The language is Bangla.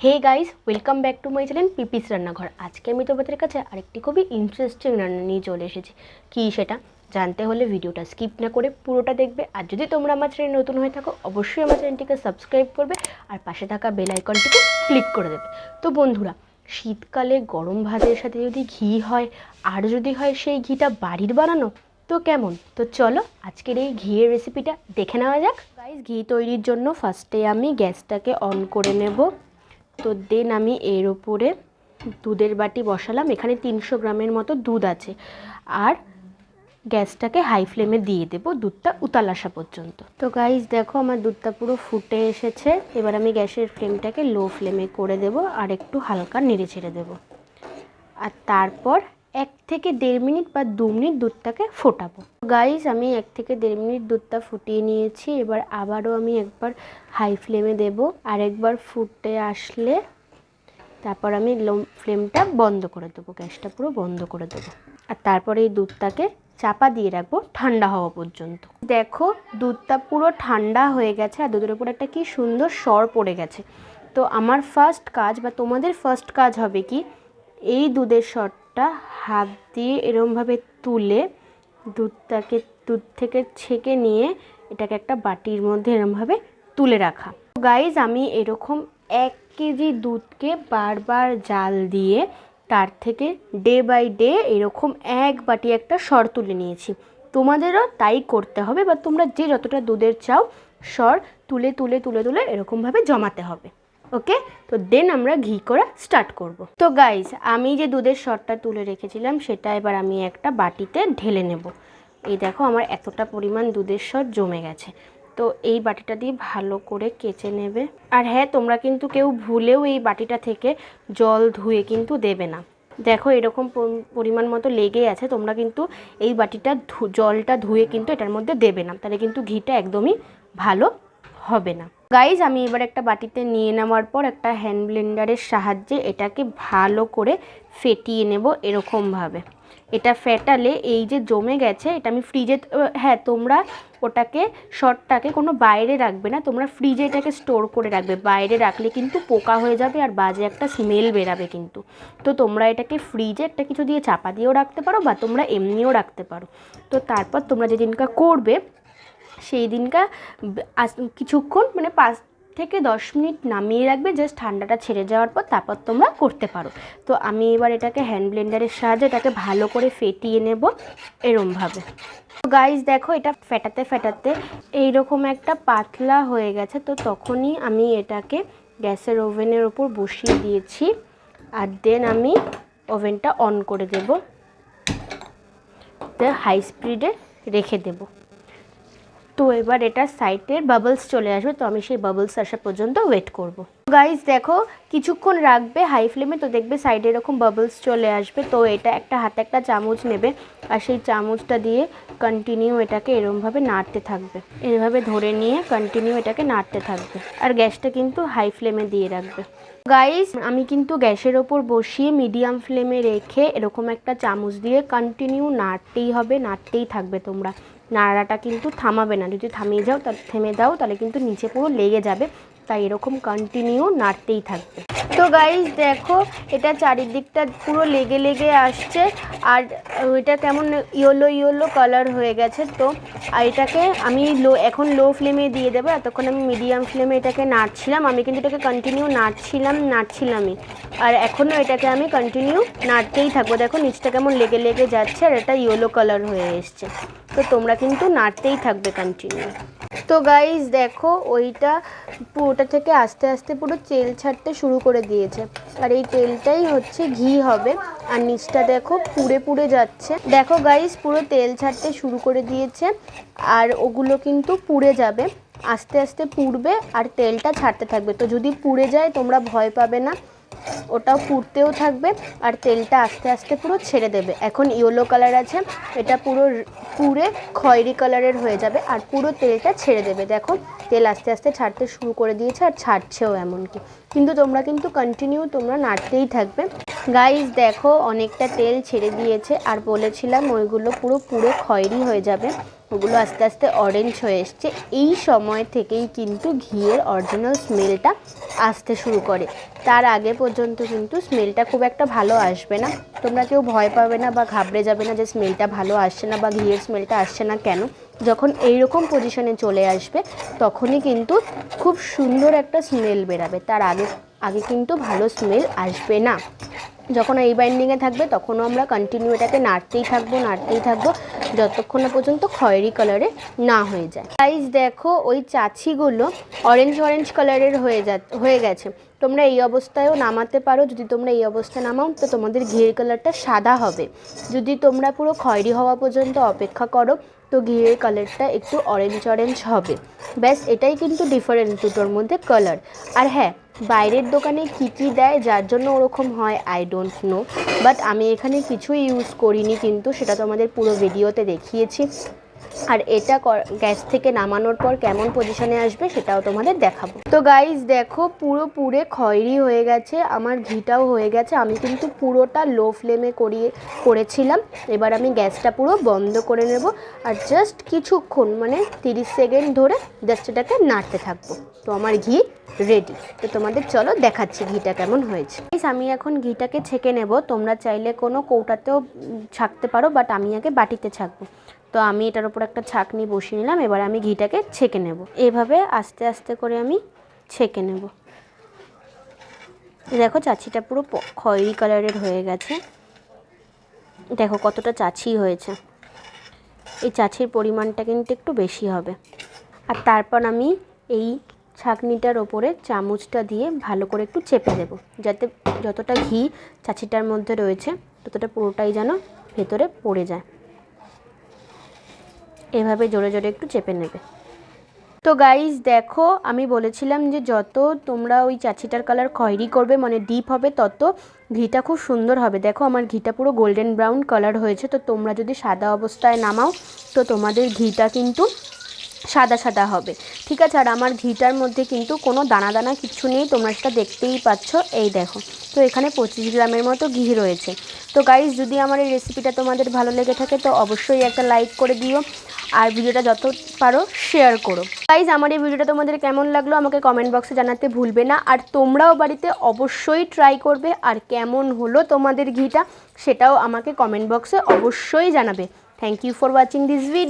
Hey guys, welcome back to my channel Pipi's রান্নাঘর। আজকে আমি তোমাদের কাছে আরেকটি খুবই ইন্টারেস্টিং রান্না নিয়ে চলে এসেছি। কী সেটা জানতে হলে ভিডিওটা স্কিপ না করে পুরোটা দেখবে। আর যদি তোমরা আমার চ্যানেলে নতুন হয়ে থাকো, অবশ্যই আমার চ্যানেলটিকে সাবস্ক্রাইব করবে আর পাশে থাকা বেল আইকনটিকে ক্লিক করে দেবে। তো বন্ধুরা, শীতকালে গরম ভাতের সাথে যদি ঘি হয়, আর যদি হয় সেই ঘিটা বাড়ির বানানো, তো কেমন? তো চলো আজকের এই ঘিয়ের রেসিপিটা দেখে নেওয়া যাক। গাইস, ঘি তৈরির জন্য ফার্স্টে আমি গ্যাসটাকে অন করে নেব। তো দেন আমি এর উপরে দুধের বাটি বসালাম। এখানে 300 গ্রামের মতো দুধ আছে, আর গ্যাসটাকে হাই ফ্লেমে দিয়ে দেব দুধটা উতাল আসা পর্যন্ত। তো গাইস দেখো, আমার দুধটা পুরো ফুটে এসেছে। এবার আমি গ্যাসের ফ্লেমটাকে লো ফ্লেমে করে দেব আর একটু হালকা নেড়ে ছেড়ে দেবো। আর তারপর 1 থেকে 1.5 মিনিট বা 2 মিনিট দুধটাকে ফোটাবো। গাইস, আমি 1 থেকে 1.5 মিনিট দুধটা ফুটিয়ে নিয়েছি। এবার আবারও আমি একবার হাই ফ্লেমে দেব, আর একবার ফুটে আসলে তারপর আমি লো ফ্লেমটা বন্ধ করে দেবো, গ্যাসটা পুরো বন্ধ করে দেবো। আর তারপরে এই দুধটাকে চাপা দিয়ে রাখবো ঠান্ডা হওয়া পর্যন্ত। দেখো, দুধটা পুরো ঠান্ডা হয়ে গেছে আর দুধের উপর একটা কি সুন্দর সর পড়ে গেছে। তো আমার ফার্স্ট কাজ বা তোমাদের ফার্স্ট কাজ হবে কি, এই দুধের সরটা হাত দিয়ে এরমভাবে তুলে দুধটাকে দুধ থেকে ছেঁকে নিয়ে এটাকে একটা বাটির মধ্যে এরমভাবে তুলে রাখা। গাইজ, আমি এরকম 1 কেজি দুধকে বারবার জাল দিয়ে তার থেকে ডে বাই ডে এরকম 1 বাটি একটা সর তুলে নিয়েছি। তোমাদেরও তাই করতে হবে, বা তোমরা যে যতটা দুধের চাও সর তুলে তুলে তুলে তুলে এরকমভাবে জমাতে হবে। ওকে, তো দেন আমরা ঘি করা স্টার্ট করব। তো গাইজ, আমি যে দুধের সরটা তুলে রেখেছিলাম সেটা এবার আমি একটা বাটিতে ঢেলে নেব। এই দেখো, আমার এতটা পরিমাণ দুধের সর জমে গেছে। তো এই বাটিটা দিয়ে ভালো করে কেচে নেবে। আর হ্যাঁ, তোমরা কিন্তু কেউ ভুলেও এই বাটিটা থেকে জল ধুয়ে কিন্তু দেবে না। দেখো, এরকম পরিমাণ মতো লেগে আছে, তোমরা কিন্তু এই বাটিটা জলটা ধুয়ে কিন্তু এটার মধ্যে দেবে না, তাহলে কিন্তু ঘিটা একদমই ভালো হবে না। গাইজ, আমি এবার একটা বাটিতে নিয়ে নেওয়ার পর একটা হ্যান্ড ব্লেন্ডারের সাহায্যে এটাকে ভালো করে ফেটিয়ে নেব এরকমভাবে। এটা ফেটালে এই যে জমে গেছে, এটা আমি ফ্রিজে, হ্যাঁ তোমরা ওটাকে সরটাকে কোনো বাইরে রাখবে না, তোমরা ফ্রিজে এটাকে স্টোর করে রাখবে। বাইরে রাখলে কিন্তু পোকা হয়ে যাবে আর বাজে একটা স্মেল বেরাবে কিন্তু। তো তোমরা এটাকে ফ্রিজে একটা কিছু দিয়ে চাপা দিয়েও রাখতে পারো, বা তোমরা এমনিও রাখতে পারো। তো তারপর তোমরা যেদিনকা করবে সেই দিনকা কিছুক্ষণ মানে 5 থেকে 10 মিনিট নামিয়ে রাখবে, জাস্ট ঠান্ডাটা ছেড়ে যাওয়ার পর তারপর তোমরা করতে পারো। তো আমি এবার এটাকে হ্যান্ড ব্লেন্ডারের সাহায্যে এটাকে ভালো করে ফেটিয়ে নেব এরমভাবে। তো গাইজ দেখো, এটা ফেটাতে ফেটাতে এইরকম একটা পাতলা হয়ে গেছে। তো তখনই আমি এটাকে গ্যাসের ওভেনের ওপর বসিয়ে দিয়েছি, আর দেন আমি ওভেনটা অন করে দেব, হাই স্পিডে রেখে দেব। তো এবার এটা সাইডের বাবলস চলে আসবে, তো আমি সেই বাবলস আসা পর্যন্ত ওয়েট করব। গাইজ দেখো, কিছুক্ষণ রাখবে হাই ফ্লেমে, তো দেখবে সাইডে এরকম বাবলস চলে আসবে। তো এটা একটা হাতে একটা চামচ নেবে, আর সেই চামচটা দিয়ে কন্টিনিউ এটাকে এরমভাবে নাড়তে থাকবে। এভাবে ধরে নিয়ে কন্টিনিউ এটাকে নাড়তে থাকবে, আর গ্যাসটা কিন্তু হাই ফ্লেমে দিয়ে রাখবে। গাইজ, আমি কিন্তু গ্যাসের ওপর বসিয়ে মিডিয়াম ফ্লেমে রেখে এরকম একটা চামচ দিয়ে কন্টিনিউ নাড়তেই হবে, নাড়তেই থাকবে তোমরা। নাড়াটা কিন্তু থামাবে না, যদি থেমে দাও তাহলে কিন্তু নিচে পুরো লেগে যাবে, তাই এরকম কন্টিনিউ নাড়তেই থাকবে। তো গাইজ দেখো, এটা চারিদিকটা পুরো লেগে লেগে আসছে, আর এটা কেমন ইয়েলো ইয়েলো কালার হয়ে গেছে। তো এটাকে আমি এখন লো ফ্লেমে দিয়ে দেবো। এতক্ষণ আমি মিডিয়াম ফ্লেমে এটাকে নাড়ছিলাম, আমি কিন্তু এটাকে কন্টিনিউ নাড়ছিলামই, আর এখনও এটাকে আমি কন্টিনিউ নাড়তেই থাকবো। দেখো নিচটা কেমন লেগে লেগে যাচ্ছে, আর এটা ইয়েলো কালার হয়ে এসছে। তো তোমরা কিন্তু নাড়তেই থাকবে কন্টিনিউ। তো গাইজ দেখো, ওটা থেকে আস্তে আস্তে পুরো তেল ছাড়তে শুরু করে দিয়েছে, আর এই তেলটাই হচ্ছে ঘি হবে। আর নিচটা দেখো পুড়ে পুড়ে যাচ্ছে। দেখো গাইজ, পুরো তেল ছাড়তে শুরু করে দিয়েছে, আর ওগুলো কিন্তু পুড়ে যাবে, আস্তে আস্তে পুড়বে আর তেলটা ছাড়তে থাকবে। তো যদি পুড়ে যায় তোমরা ভয় পাবে না, ওটাও পুড়তেও থাকবে আর তেলটা আস্তে আস্তে পুরো ছেড়ে দেবে। এখন ইয়েলো কালার আছে, এটা পুরো পুড়ে খয়েরি কালারের হয়ে যাবে আর পুরো তেলটা ছেড়ে দেবে। দেখো, তেল আস্তে আস্তে ছাড়তে শুরু করে দিয়েছে, আর ছাড়ছেও এমনকি। কিন্তু তোমরা কিন্তু কন্টিনিউ তোমরা নাড়তেই থাকবে। গাইজ দেখো, অনেকটা তেল ছেড়ে দিয়েছে, আর বলেছিলাম ওইগুলো পুরো পুড়ে খয়েরি হয়ে যাবে। ওগুলো আস্তে আস্তে অরেঞ্জ হয়ে এসছে। এই সময় থেকেই কিন্তু ঘিয়ের অরিজিনাল স্মেলটা আসতে শুরু করে। তার আগে পর্যন্ত কিন্তু স্মেলটা খুব একটা ভালো আসবে না। তোমরা কেউ ভয় পাবে না বা ঘাবড়ে যাবে না যে স্মেলটা ভালো আসছে না বা ঘিয়ের স্মেলটা আসছে না কেন। যখন এইরকম পজিশনে চলে আসবে তখনই কিন্তু খুব সুন্দর একটা স্মেল বেরাবে। তার আগে আগে কিন্তু ভালো স্মেল আসবে না। যখন এই বাইন্ডিংয়ে থাকবে তখনও আমরা কন্টিনিউ এটাকে নাড়তেই থাকবো যতক্ষণ না পর্যন্ত খয়েরি কালারে না হয়ে যায়। গাইস দেখো ওই চাছিগুলো অরেঞ্জ কালারের হয়ে গেছে। তোমরা এই অবস্থায়ও নামাতে পারো। যদি তোমরা এই অবস্থায় নামাও তো তোমাদের ঘিয়ের কালারটা সাদা হবে। যদি তোমরা পুরো খয়েরি হওয়া পর্যন্ত অপেক্ষা করো তো ঘিয়ের কালারটা একটু অরেঞ্জ হবে। ব্যাস এটাই কিন্তু ডিফারেন্স দুটোর মধ্যে কালার। আর হ্যাঁ, বাইরের দোকানে কী দেয় যার জন্য ওরকম হয় আই ডোন্ট নো, বাট আমি এখানে কিছুই ইউজ করিনি, কিন্তু সেটা তোমাদের পুরো ভিডিওতে দেখিয়েছি। আর এটা গ্যাস থেকে নামানোর পর কেমন পজিশনে আসবে সেটাও তোমাদের দেখাবো। তো গাইস দেখো পুরো খয়েরি হয়ে গেছে, আমার ঘিটাও হয়ে গেছে। আমি কিন্তু পুরোটা লো ফ্লেমে করেছিলাম। এবার আমি গ্যাসটা পুরো বন্ধ করে নেব আর জাস্ট কিছুক্ষণ মানে 30 সেকেন্ড ধরে জাস্ট এটাকে নাড়তে থাকবো। তো আমার ঘি রেডি। তো তোমাদের চলো দেখাচ্ছি ঘিটা কেমন হয়েছে। আমি এখন ঘিটাকে ছেঁকে নেব। তোমরা চাইলে কোনো কৌটাতেও ছাঁকতে পারো, বাট আমি আগে বাটিতে ছাঁকবো। তো আমি এটার উপর একটা ছাঁকনি বসিয়ে নিলাম। এবার আমি ঘিটাকে ছেঁকে নেব। এভাবে আস্তে আস্তে করে আমি ছেঁকে নেব। দেখো চাছিটা পুরো খয়েরি কালারের হয়ে গেছে। দেখো কতটা চাছি হয়েছে। এই চাছির পরিমাণটা কিন্তু একটু বেশি হবে। আর তারপর আমি এই ছাঁকনিটার ওপরে চামচটা দিয়ে ভালো করে একটু চেপে দেব, যাতে যতটা ঘি চাছিটার মধ্যে রয়েছে ততটা পুরোটাই যেন ভেতরে পড়ে যায়। এভাবে জোরে জোরে একটু চেপে নেবে। তো গাইস দেখো আমি বলেছিলাম যে যত তোমরা ওই চাছিটার কালার খয়েরি করবে মানে ডিপ হবে তত ঘিটা খুব সুন্দর হবে। দেখো আমার ঘিটা পুরো গোল্ডেন ব্রাউন কালার হয়েছে। তো তোমরা যদি সাদা অবস্থায় নামাও তো তোমাদের ঘিটা কিন্তু সাদা হবে, ঠিক আছে। আর আমার ঘিটার মধ্যে কিন্তু কোনো দানা দানা কিচ্ছু নেই, তোমরা সেটা দেখতেই পাচ্ছ। এই দেখো, তো এখানে 25 গ্রামের মতো ঘি রয়েছে। তো গাইস যদি আমার এই রেসিপিটা তোমাদের ভালো লেগে থাকে তো অবশ্যই একটা লাইক করে দিও আর ভিডিওটা যত পারো শেয়ার করো। গাইস আমার এই ভিডিওটা তোমাদের কেমন লাগলো আমাকে কমেন্ট বক্সে জানাতে ভুলবে না। আর তোমরাও বাড়িতে অবশ্যই ট্রাই করবে আর কেমন হলো তোমাদের ঘিটা সেটাও আমাকে কমেন্ট বক্সে অবশ্যই জানাবে। Thank you for watching this video.